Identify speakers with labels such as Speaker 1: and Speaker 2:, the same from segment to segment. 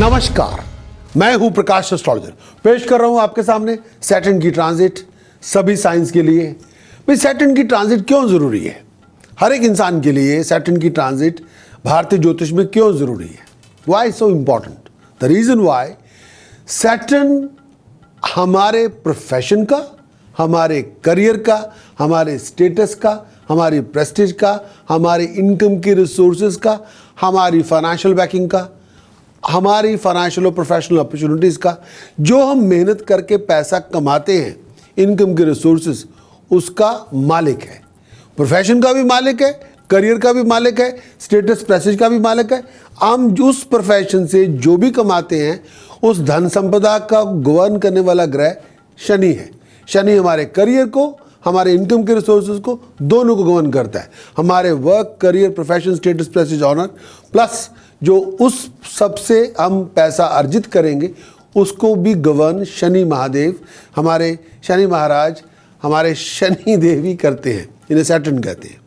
Speaker 1: नमस्कार, मैं हूं प्रकाश एस्ट्रोलॉजर। पेश कर रहा हूं आपके सामने सैटर्न की ट्रांजिट सभी साइंस के लिए। भाई सैटर्न की ट्रांजिट क्यों जरूरी है? हर एक इंसान के लिए सैटर्न की ट्रांजिट भारतीय ज्योतिष में क्यों जरूरी है? Why so important? The reason why Saturn हमारे प्रोफेशन का, हमारे करियर का, हमारे स्टेटस का, हमारी प्रेस्टीज का, हमारे इनकम के रिसोर्सेज का, हमारी फाइनेंशियल बैकिंग का, हमारी फाइनेंशियल और प्रोफेशनल अपॉर्चुनिटीज़ का, जो हम मेहनत करके पैसा कमाते हैं, इनकम के रिसोर्सेज, उसका मालिक है। प्रोफेशन का भी मालिक है, करियर का भी मालिक है, स्टेटस प्रेस्टीज का भी मालिक है। हम उस प्रोफेशन से जो भी कमाते हैं, उस धन संपदा का गवर्न करने वाला ग्रह शनि है। शनि हमारे करियर को, हमारे इनकम के रिसोर्सेज को, दोनों को गवर्न करता है। हमारे work, career, profession, status, prestige, honour, plus जो उस सबसे हम पैसा अर्जित करेंगे उसको भी गवर्न शनि महादेव, हमारे शनि महाराज, हमारे शनि देवी करते हैं। इन्हें सैटर्न कहते हैं।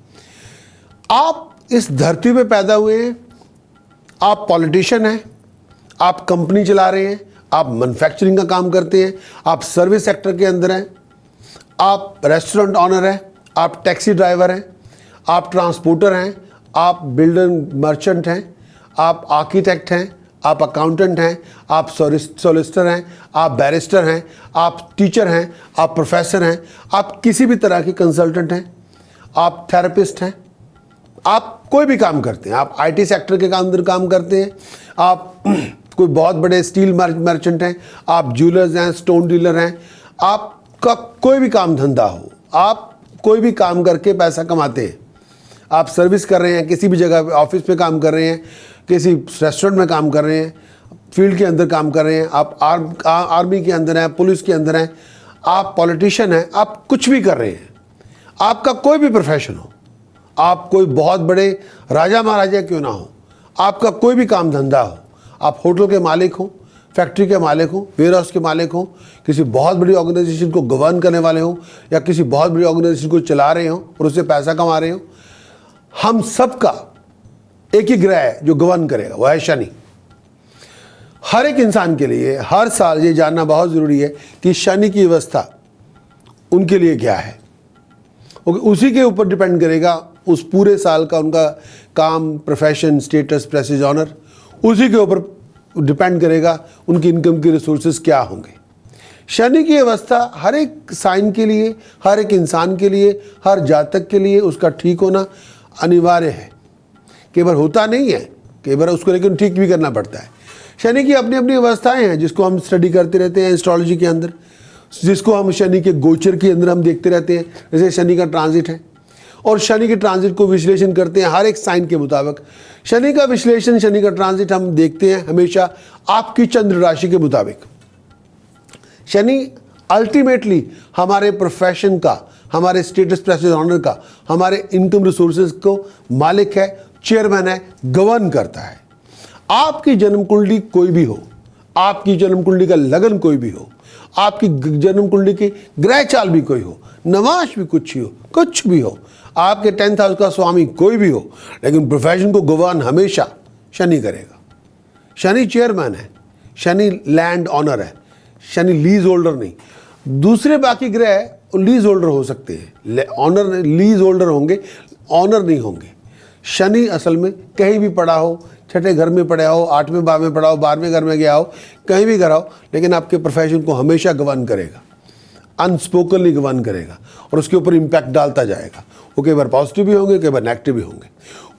Speaker 1: आप इस धरती पे पैदा हुए हैं, आप पॉलिटिशियन हैं, आप कंपनी चला रहे हैं, आप मैन्युफैक्चरिंग का काम करते हैं, आप सर्विस सेक्टर के अंदर हैं, आप रेस्टोरेंट ऑनर हैं, आप टैक्सी ड्राइवर हैं, आप ट्रांसपोर्टर हैं, आप बिल्डर मर्चेंट हैं, आप आर्किटेक्ट हैं, आप अकाउंटेंट हैं, आप सॉलिसिटर हैं, आप बैरिस्टर हैं, आप टीचर हैं, आप प्रोफेसर हैं, आप किसी भी तरह के कंसल्टेंट हैं, आप थेरेपिस्ट हैं, आप कोई भी काम करते हैं, आप आईटी सेक्टर के अंदर काम करते हैं, आप कोई बहुत बड़े स्टील मर्चेंट हैं, आप ज्वेलर्स हैं, स्टोन डीलर हैं, आपका कोई भी काम धंधा हो, आप कोई भी काम करके पैसा कमाते हैं। आप सर्विस कर रहे हैं, किसी भी जगह ऑफिस में काम कर रहे हैं, किसी रेस्टोरेंट में काम कर रहे हैं, फील्ड के अंदर काम कर रहे हैं, आप आर्मी के अंदर हैं, पुलिस के अंदर हैं, आप पॉलिटिशियन हैं, आप कुछ भी कर रहे हैं, आपका कोई भी प्रोफेशन हो, आप कोई बहुत बड़े राजा महाराजा क्यों ना हो, आपका कोई भी काम धंधा हो, आप होटल के मालिक हो, फैक्ट्री के मालिक हो, वेयर हाउस के मालिक हो, किसी बहुत बड़ी ऑर्गेनाइजेशन को गवर्न करने वाले हो, या किसी बहुत बड़ी ऑर्गेनाइजेशन को चला रहे हो और उससे पैसा कमा रहे हो, हम सबका एक ही ग्रह है जो गवर्न करेगा, वह है शनि। हर एक इंसान के लिए हर साल ये जानना बहुत ज़रूरी है कि शनि की अवस्था उनके लिए क्या है। उसी के ऊपर डिपेंड करेगा उस पूरे साल का उनका काम, प्रोफेशन, स्टेटस, प्रेस्टीज, ऑनर, उसी के ऊपर डिपेंड करेगा उनकी इनकम के रिसोर्सेज क्या होंगे। शनि की अवस्था हर एक साइन के लिए, हर एक इंसान के लिए, हर जातक के लिए उसका ठीक होना अनिवार्य है। कई बार होता नहीं है, कई बार उसको लेकिन ठीक भी करना पड़ता है। शनि की अपनी अपनी अवस्थाएं हैं जिसको हम स्टडी करते रहते हैं एस्ट्रोलॉजी के अंदर, जिसको हम शनि के गोचर के अंदर हम देखते रहते हैं। जैसे शनि का ट्रांजिट है और शनि के ट्रांजिट को विश्लेषण करते हैं हर एक साइन के मुताबिक। शनि का विश्लेषण, शनि का ट्रांजिट हम देखते हैं हमेशा आपकी चंद्र राशि के मुताबिक। शनि अल्टीमेटली हमारे प्रोफेशन का, हमारे स्टेटस, प्रेस्टीज, ऑनर का, हमारे इनकम रिसोर्सेज को मालिक है, चेयरमैन है, गवर्न करता है। आपकी जन्म कुंडली कोई भी हो, आपकी जन्म कुंडली का लगन कोई भी हो, आपकी जन्म कुंडली की ग्रह चाल भी कोई हो, नवाश भी कुछ भी हो, आपके 10th हाउस का स्वामी कोई भी हो, लेकिन प्रोफेशन को गवर्न हमेशा शनि करेगा। शनि चेयरमैन है, शनि लैंड ऑनर है, शनि लीज होल्डर नहीं। दूसरे बाकी ग्रह लीज होल्डर हो सकते हैं, ऑनर लीज होल्डर होंगे, ऑनर नहीं होंगे। शनि असल में कहीं भी पड़ा हो, छठे घर में पड़ा हो, 8वें भाव में पड़ा हो, 12वें घर में गया हो, कहीं भी गया हो, लेकिन आपके प्रोफेशन को हमेशा गवर्न करेगा, अनस्पोकनली गवर्न करेगा और उसके ऊपर इम्पैक्ट डालता जाएगा। वो कई बार पॉजिटिव भी होंगे, कई बार नेगेटिव भी होंगे।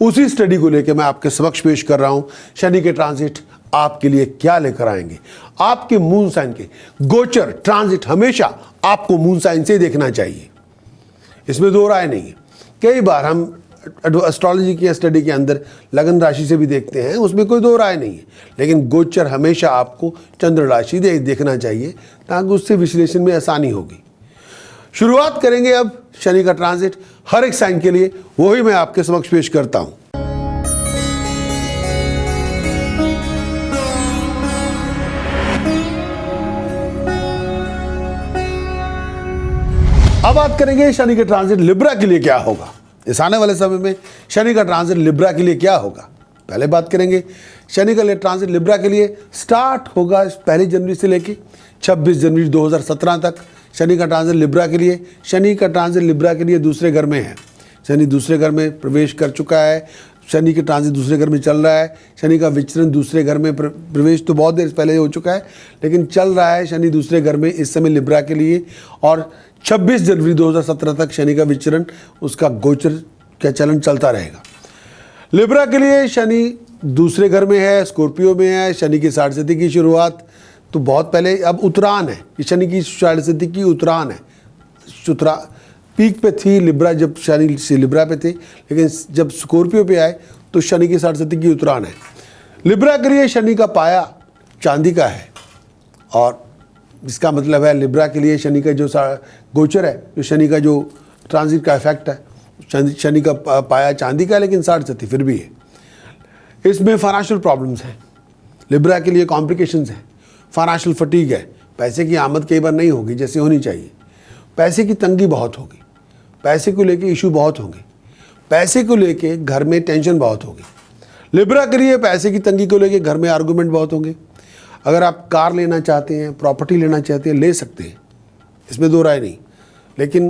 Speaker 1: उसी स्टडी को लेकर मैं आपके समक्ष पेश कर रहा हूँ शनि के ट्रांजिट आपके लिए क्या लेकर आएंगे। आपके मून साइन के गोचर ट्रांजिट हमेशा आपको मून साइन से देखना चाहिए, इसमें दो राय नहीं है। कई बार हम एस्ट्रोलॉजी की स्टडी के अंदर लगन राशि से भी देखते हैं, उसमें कोई दो राय नहीं है, लेकिन गोचर हमेशा आपको चंद्र राशि देखना चाहिए ताकि उससे विश्लेषण में आसानी होगी। शुरुआत करेंगे अब शनि का ट्रांजिट हर एक साइन के लिए, वही मैं आपके समक्ष पेश करता हूं। अब बात करेंगे शनि के ट्रांजिट लिब्रा के लिए क्या होगा। इस आने वाले समय में शनि का ट्रांजिट लिब्रा के लिए क्या होगा। पहले बात करेंगे शनि का ट्रांजिट लिब्रा के लिए स्टार्ट होगा 1 जनवरी से लेके 26 जनवरी 2017 तक। शनि का ट्रांजिट लिब्रा के लिए, शनि का ट्रांजिट लिब्रा के लिए दूसरे घर में है। शनि दूसरे घर में प्रवेश कर चुका है, शनि के ट्रांजिट दूसरे घर में चल रहा है। शनि का विचरण दूसरे घर में प्रवेश तो बहुत देर पहले हो चुका है, लेकिन चल रहा है शनि दूसरे घर में इस समय लिब्रा के लिए। और 26 जनवरी 2017 तक शनि का विचरण, उसका गोचर का चलन चलता रहेगा। लिब्रा के लिए शनि दूसरे घर में है, स्कॉर्पियो में है। शनि की 60 सदी की शुरुआत तो बहुत पहले, अब उत्तरायण है, ये शनि की 60 सदी की उत्तरायण है। पीक पे थी लिब्रा जब शनि से लिब्रा पे थे, लेकिन जब स्कॉर्पियो पे आए तो शनि की 60 सदी की उत्तरायण है। लिब्रा के लिए शनि का पाया चांदी का है, और इसका मतलब है लिब्रा के लिए शनि का जो गोचर है, जो शनि का जो ट्रांजिट का इफेक्ट है, शनि का पाया चांदी का, लेकिन 60 सदी फिर भी है। इसमें फाइनेंशियल प्रॉब्लम्स हैं, लिब्रा के लिए कॉम्प्लिकेशंस हैं, फाइनेंशियल फटीग है, पैसे की आमद कई बार नहीं होगी जैसे होनी चाहिए, पैसे की तंगी बहुत होगी, पैसे को लेके इशू बहुत होंगे, पैसे को लेके घर में टेंशन बहुत होगी। लिब्रा के लिए पैसे की तंगी को लेके घर में आर्गूमेंट बहुत होंगे। अगर आप कार लेना चाहते हैं, प्रॉपर्टी लेना चाहते हैं, ले सकते हैं, इसमें दो राय नहीं, लेकिन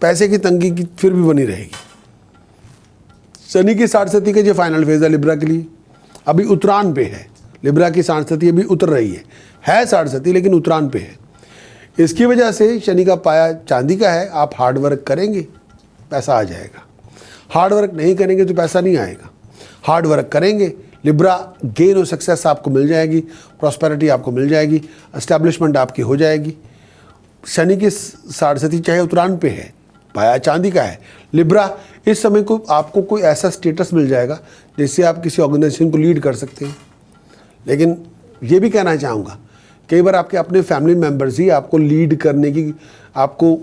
Speaker 1: पैसे की तंगी की फिर भी बनी रहेगी। शनि की 60 सदी का जो फाइनल फेज है लिब्रा के लिए, अभी उत्तरायण पे है। लिब्रा की 60 सदी अभी उतर रही है 60 सदी, लेकिन उत्तरायण पे है। इसकी वजह से शनि का पाया चांदी का है। आप हार्ड वर्क करेंगे, पैसा आ जाएगा। हार्ड वर्क नहीं करेंगे तो पैसा नहीं आएगा। हार्ड वर्क करेंगे, लिब्रा गेन और सक्सेस आपको मिल जाएगी, प्रॉस्पेरिटी आपको मिल जाएगी, एस्टैब्लिशमेंट आपकी हो जाएगी। शनि की 60 सदी चाहे उत्तरायण पे है, पाया चांदी का है। लिब्रा इस समय को आपको कोई ऐसा स्टेटस मिल जाएगा जिससे आप किसी ऑर्गेनाइजेशन को लीड कर सकते हैं। लेकिन ये भी कहना चाहूँगा, कई बार आपके अपने फैमिली मेम्बर्स ही आपको लीड करने की, आपको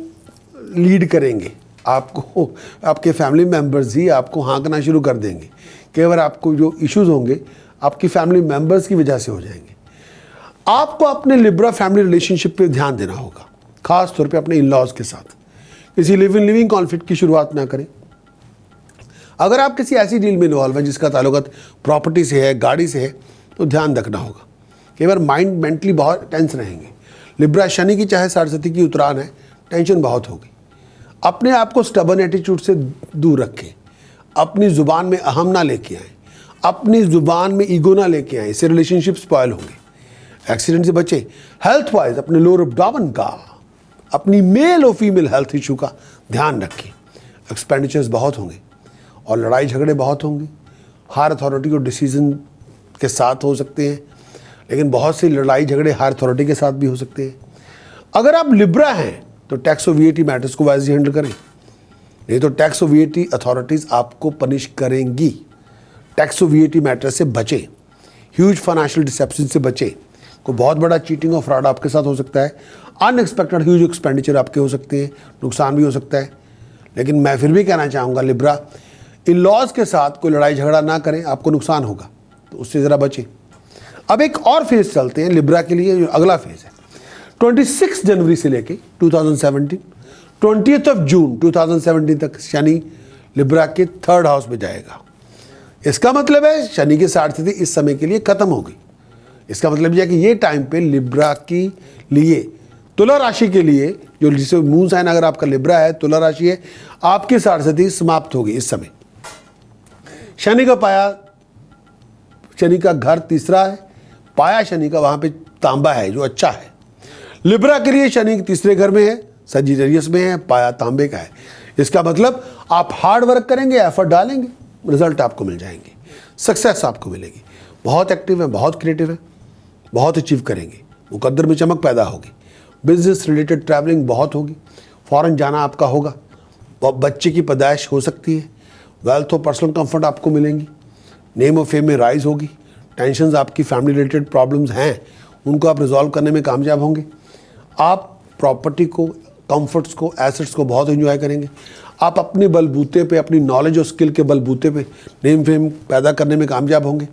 Speaker 1: लीड करेंगे, आपको आपके फैमिली मेम्बर्स ही आपको हाँकना शुरू कर देंगे। कई बार आपको जो इश्यूज होंगे आपकी फैमिली मेम्बर्स की वजह से हो जाएंगे। आपको अपने लिब्रा फैमिली रिलेशनशिप पे ध्यान देना होगा, खास तौर पे अपने इन लॉज के साथ। किसी लिविंग कॉन्फ्लिक्ट की शुरुआत ना करें। अगर आप किसी ऐसी डील में इन्वॉल्व हैं जिसका ताल्लुकात प्रॉपर्टी से है, गाड़ी से है, तो ध्यान रखना होगा। कई बार माइंड मेंटली बहुत टेंस रहेंगे। लिब्रा शनि की चाहे 60 सदी की उत्तरायण है, टेंशन बहुत होगी। अपने आप को स्टबर्न एटीट्यूड से दूर रखें। अपनी ज़ुबान में अहम ना लेके आएँ, अपनी ज़ुबान में ईगो ना लेके आएँ, इससे रिलेशनशिप स्पॉयल होंगे। एक्सीडेंट से बचें। हेल्थ वाइज अपने लोअर एब्डोमेन का, अपनी मेल और फीमेल हेल्थ इशू का ध्यान रखें। एक्सपेंडिचर्स बहुत होंगे और लड़ाई झगड़े बहुत होंगे। हायर अथॉरिटी को डिसीजन के साथ हो सकते हैं, लेकिन बहुत सी लड़ाई झगड़े हायर अथॉरिटी के साथ भी हो सकते हैं। अगर आप लिब्रा हैं तो टैक्स और वीएटी मैटर्स को वाइजली हैंडल करें, नहीं तो टैक्स और वीएटी अथॉरिटीज़ आपको पनिश करेंगी। टैक्स और वीएटी मैटर से बचें। ह्यूज फाइनेंशियल डिसेप्शन से बचें। कोई बहुत बड़ा चीटिंग और फ्रॉड आपके साथ हो सकता है। अनएक्सपेक्टेड ह्यूज एक्सपेंडिचर आपके हो सकते हैं, नुकसान भी हो सकता है। लेकिन मैं फिर भी कहना चाहूँगा, लिब्रा इन लॉज के साथ कोई लड़ाई झगड़ा ना करें, आपको नुकसान होगा, तो उससे ज़रा बचें। अब एक और फेज़ चलते हैं लिब्रा के लिए, जो अगला फेज़ है 26 जनवरी से लेके 2017 20th ऑफ जून 2017 तक शनि लिब्रा के 3rd हाउस में जाएगा। इसका मतलब है शनि की 60 सदी इस समय के लिए ख़त्म होगी। इसका मतलब यह है कि ये टाइम पे लिब्रा के लिए, तुला राशि के लिए, जो जिसे मून साइन अगर आपका लिब्रा है, तुला राशि है, आपकी 60 सदी समाप्त होगी इस समय। शनि का पाया, शनि का घर तीसरा है, पाया शनि का वहाँ पे तांबा है जो अच्छा है। लिब्रा के लिए शनि तीसरे घर में है, सजिटेरियस में है, पाया तांबे का है। इसका मतलब आप हार्ड वर्क करेंगे, एफर्ट डालेंगे, रिजल्ट आपको मिल जाएंगे, सक्सेस आपको मिलेगी। बहुत एक्टिव है, बहुत क्रिएटिव है, बहुत अचीव करेंगे, मुकद्दर में चमक पैदा होगी। बिजनेस रिलेटेड ट्रैवलिंग बहुत होगी, फॉरेन जाना आपका होगा, बच्चे की पैदाइश हो सकती है, वेल्थ और पर्सनल कंफर्ट आपको मिलेंगी, नेम और फेम में राइज होगी। टेंशन्स आपकी फैमिली रिलेटेड प्रॉब्लम्स हैं, उनको आप रिजॉल्व करने में कामयाब होंगे। आप प्रॉपर्टी को, कंफर्ट्स को, एसेट्स को बहुत एंजॉय करेंगे। आप अपने बलबूते पे, अपनी नॉलेज और स्किल के बलबूते पे नेम फेम पैदा करने में कामयाब होंगे।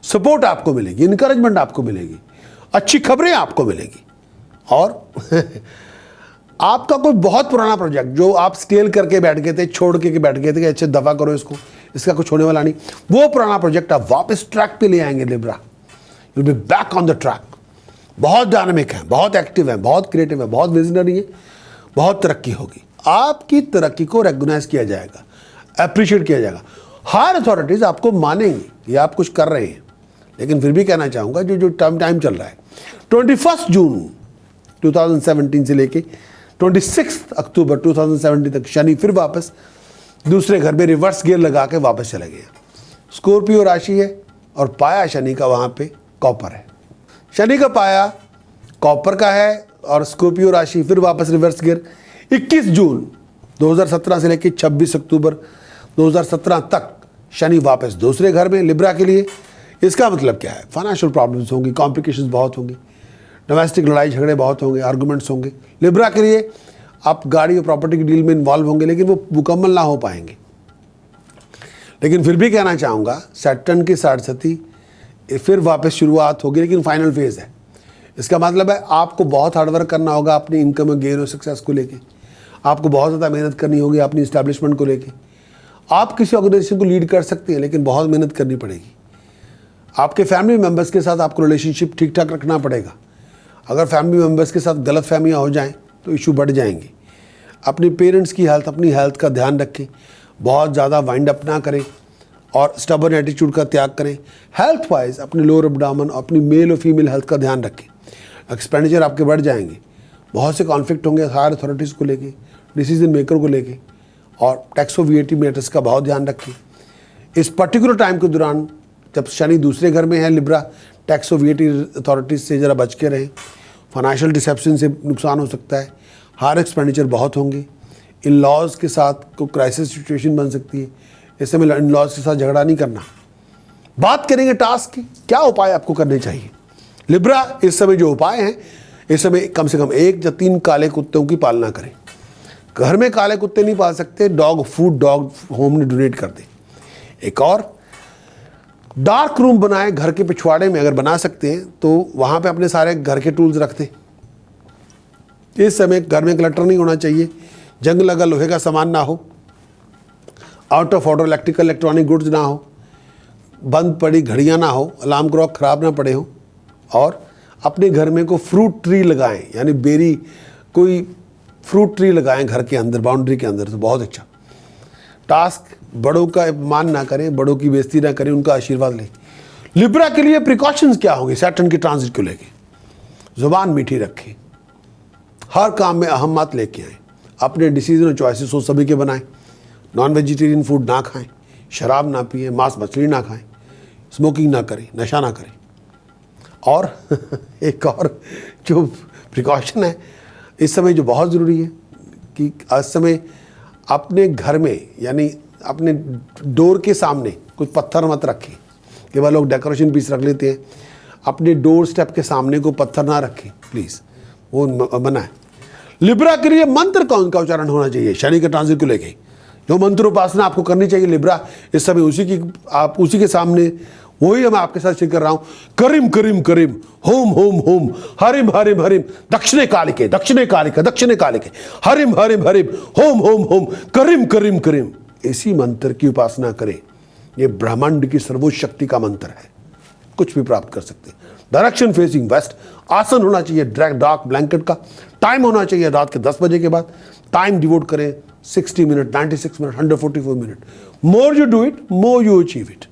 Speaker 1: सपोर्ट आपको मिलेगी, इनकरेजमेंट आपको मिलेगी, अच्छी खबरें आपको मिलेगी। और आपका कोई बहुत पुराना प्रोजेक्ट जो आप स्केल करके बैठ गए थे, छोड़ के बैठ गए थे कि अच्छे दफ़ा करो इसको, इसका कुछ होने वाला नहीं। वो पुराना प्रोजेक्ट आप वापस ट्रैक पे ले आएंगे Libra, you will be back on the track. बहुत डायनामिक है, बहुत एक्टिव है, बहुत क्रिएटिव है, बहुत विजनरी है, बहुत तरक्की होगी। आपकी तरक्की को रिकॉग्नाइज किया जाएगा, अप्रिशिएट किया जाएगा। हायर अथॉरिटीज आपको मानेंगी कि आप कुछ कर रहे हैं। लेकिन फिर भी कहना चाहूँगा जो टाइम चल रहा है 21 जून 2017 से लेके 26 अक्टूबर 2017 तक शनि फिर वापस दूसरे घर में रिवर्स गियर लगा के वापस चला गया। स्कॉर्पियो राशि है और पाया शनि का वहाँ पे कॉपर है। शनि का पाया कॉपर का है और स्कॉर्पियो राशि फिर वापस रिवर्स गियर 21 जून 2017 से लेकर 26 अक्टूबर 2017 तक शनि वापस दूसरे घर में लिब्रा के लिए। इसका मतलब क्या है? फाइनेंशियल प्रॉब्लम्स होंगी, कॉम्प्लिकेशंस बहुत होंगी, डोमेस्टिक लड़ाई झगड़े बहुत होंगे, आर्गूमेंट्स होंगे। लिब्रा के लिए आप गाड़ी और प्रॉपर्टी की डील में इन्वॉल्व होंगे, लेकिन वो मुकम्मल ना हो पाएंगे। लेकिन फिर भी कहना चाहूँगा सैटर्न की साढ़े फिर वापस शुरुआत होगी, लेकिन फाइनल फेज़ है। इसका मतलब है आपको बहुत हार्डवर्क करना होगा अपनी इनकम और गेन और सक्सेस को लेके। आपको बहुत ज़्यादा मेहनत करनी होगी अपनी इस्टेब्लिशमेंट को लेके। आप किसी ऑर्गेनाइजेशन को लीड कर सकते हैं, लेकिन बहुत मेहनत करनी पड़ेगी। आपके फैमिली मेम्बर्स के साथ आपको रिलेशनशिप ठीक ठाक रखना पड़ेगा। अगर फैमिली मेम्बर्स के साथ गलत फहमियाँ हो जाएँ तो इशू बढ़ जाएंगे। अपनी पेरेंट्स की हेल्थ, अपनी हेल्थ का ध्यान रखें, बहुत ज़्यादा वाइंड अप ना करें और स्टबर्न एटीट्यूड का त्याग करें। हेल्थ वाइज अपने लोअर एब्डोमेन, अपनी मेल और फीमेल हेल्थ का ध्यान रखें। एक्सपेंडिचर आपके बढ़ जाएंगे, बहुत से कॉन्फ्लिक्ट होंगे हायर अथॉरिटीज़ को लेके, डिसीजन मेकर को लेके, और टैक्स और वीएटी मैटर्स का बहुत ध्यान रखें। इस पर्टिकुलर टाइम के दौरान जब शनि दूसरे घर में है लिब्रा, टैक्स और वीएटी अथॉरिटीज़ से ज़रा बच के रहें। फाइनेंशियल डिसेप्शन से नुकसान हो सकता है, हायर एक्सपेंडिचर बहुत होंगे। इन लॉज के साथ कोई क्राइसिस सिचुएशन बन सकती है। इस समय इन लॉज के साथ झगड़ा नहीं करना। बात करेंगे टास्क की, क्या उपाय आपको करने चाहिए लिब्रा। इस समय जो उपाय हैं, इस समय कम से कम 1 या 3 काले कुत्तों की पालना करें। घर में काले कुत्ते नहीं पाल सकते, डॉग फूड डॉग होम में डोनेट कर दें। एक और डार्क रूम बनाए घर के पिछवाड़े में, अगर बना सकते हैं तो वहाँ पे अपने सारे घर के टूल्स रख दें। इस समय घर में क्लटर नहीं होना चाहिए, जंग लगा लोहे का सामान ना हो, out of order electrical electronic goods ना हो, बंद पड़ी घड़ियाँ ना हो, अलार्म क्लॉक ख़राब ना पड़े हो। और अपने घर में को फ्रूट ट्री लगाएं, यानी बेरी कोई फ्रूट ट्री लगाएं घर के अंदर, बाउंड्री के अंदर, तो बहुत अच्छा। टास्क बड़ों का अपमान ना करें, बड़ों की बेइज्जती ना करें, उनका आशीर्वाद लें। लिब्रा के लिए प्रिकॉशंस क्या होंगे सैटर्न की ट्रांजिट को लेके? जुबान मीठी रखें, हर काम में अहम बात लेके आएँ, अपने डिसीजन और चॉइसेस हो सभी के बनाएं। नॉन वेजिटेरियन फूड ना खाएं, शराब ना पिएं, मांस मछली ना खाएं, स्मोकिंग ना करें, नशा ना करें। और एक और जो प्रिकॉशन है इस समय जो बहुत ज़रूरी है कि इस समय अपने घर में, यानी अपने डोर के सामने कुछ पत्थर मत रखें। कई बार लोग डेकोरेशन पीस रख लेते हैं, अपने डोर स्टेप के सामने को पत्थर ना रखें प्लीज़, वो मना है। लिब्रा के लिए मंत्र कौन का उच्चारण होना चाहिए शनि के ट्रांजिट को लेके? जो मंत्र उपासना आपको करनी चाहिए लिब्रा इस समय, उसी के सामने वही मैं आपके साथ शेयर कर रहा हूं। करीम करीम करीम होम होम होम हरिम हरिम हरिम दक्षिणे कालिके दक्षिणे कालिके दक्षिणे कालिके हरिम हरिम हरिम होम होम होम करीम करीम करीम। इसी मंत्र की उपासना करें। ये ब्रह्मांड की सर्वोच्च शक्ति का मंत्र है, कुछ भी प्राप्त कर सकते हैं। डायरेक्शन फेसिंग वेस्ट, आसन होना चाहिए डार्क ब्लैंकेट का, टाइम होना चाहिए रात के 10 बजे के बाद। टाइम डिवोट करें 60 minute, 96 minute, 144 minute. More you do it, more you achieve it.